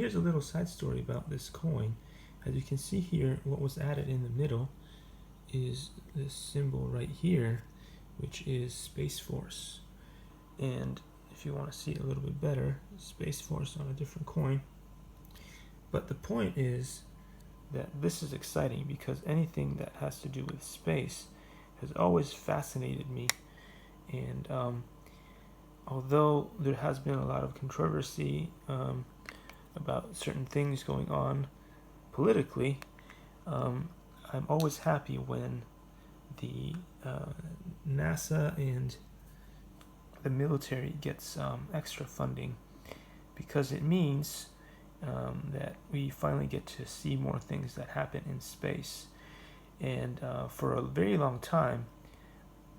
here's a little side story about this coin. As you can see here, what was added in the middle is this symbol right here, which is Space Force. And if you want to see it a little bit better, Space Force on a different coin. But the point is that this is exciting because anything that has to do with space has always fascinated me. And although there has been a lot of controversy about certain things going on politically, I'm always happy when the NASA and the military gets extra funding, because it means that we finally get to see more things that happen in space. And for a very long time,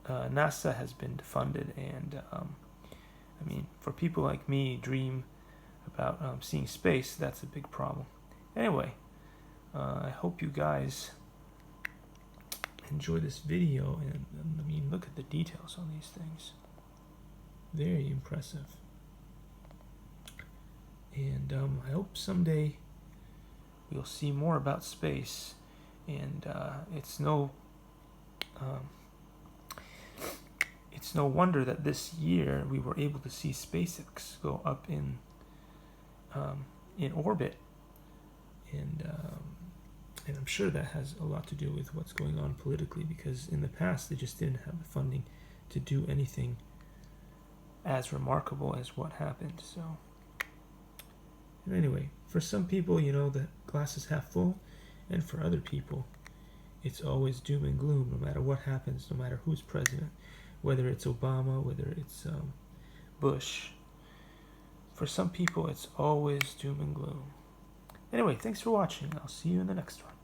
NASA has been defunded, and I mean, for people like me dream about seeing space, that's a big problem. Anyway, I hope you guys enjoy this video, and I mean, look at the details on these things. Very impressive. And I hope someday we'll see more about space. And it's no wonder that this year we were able to see SpaceX go up in orbit, and I'm sure that has a lot to do with what's going on politically, because in the past they just didn't have the funding to do anything as remarkable as what happened. So anyway, for some people, you know, the glass is half full, and for other people, it's always doom and gloom, no matter what happens, no matter who's president, whether it's Obama, whether it's Bush. For some people, it's always doom and gloom. Anyway, thanks for watching. I'll see you in the next one.